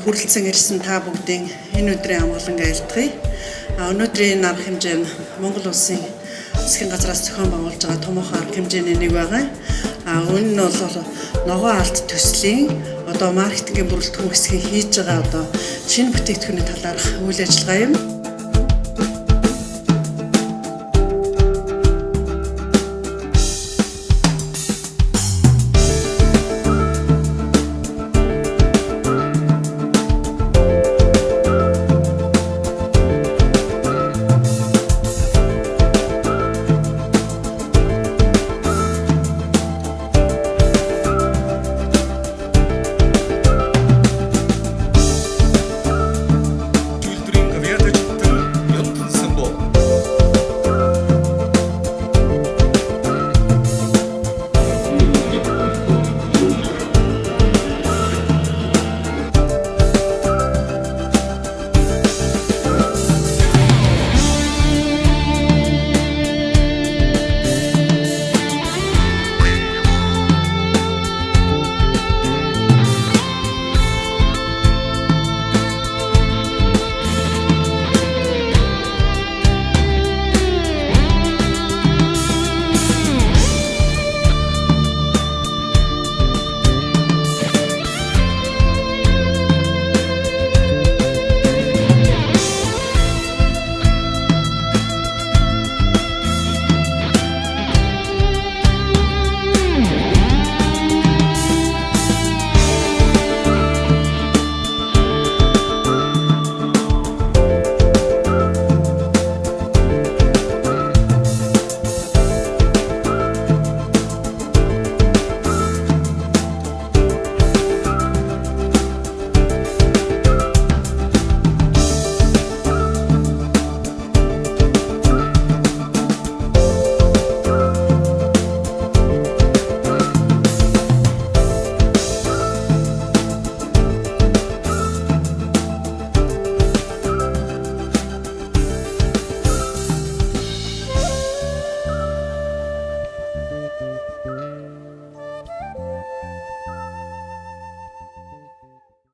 Хүрэлцэн ирсэн та бүгдийн энэ өдрийн амгалан айлтгая. Өнөөдрийн арга хэмжээ нь Монгол улсын засгийн газраас зохион байгуулж байгаа томоохон арга хэмжээний нэг байгаа. Энэ нь бол ногоон алт төслийн маркетингийн бүрэлдэхүүн хэсгийн хийж байгаа шинэ бүтээгдэхүүний талаарх үйл ажиллагаа юм.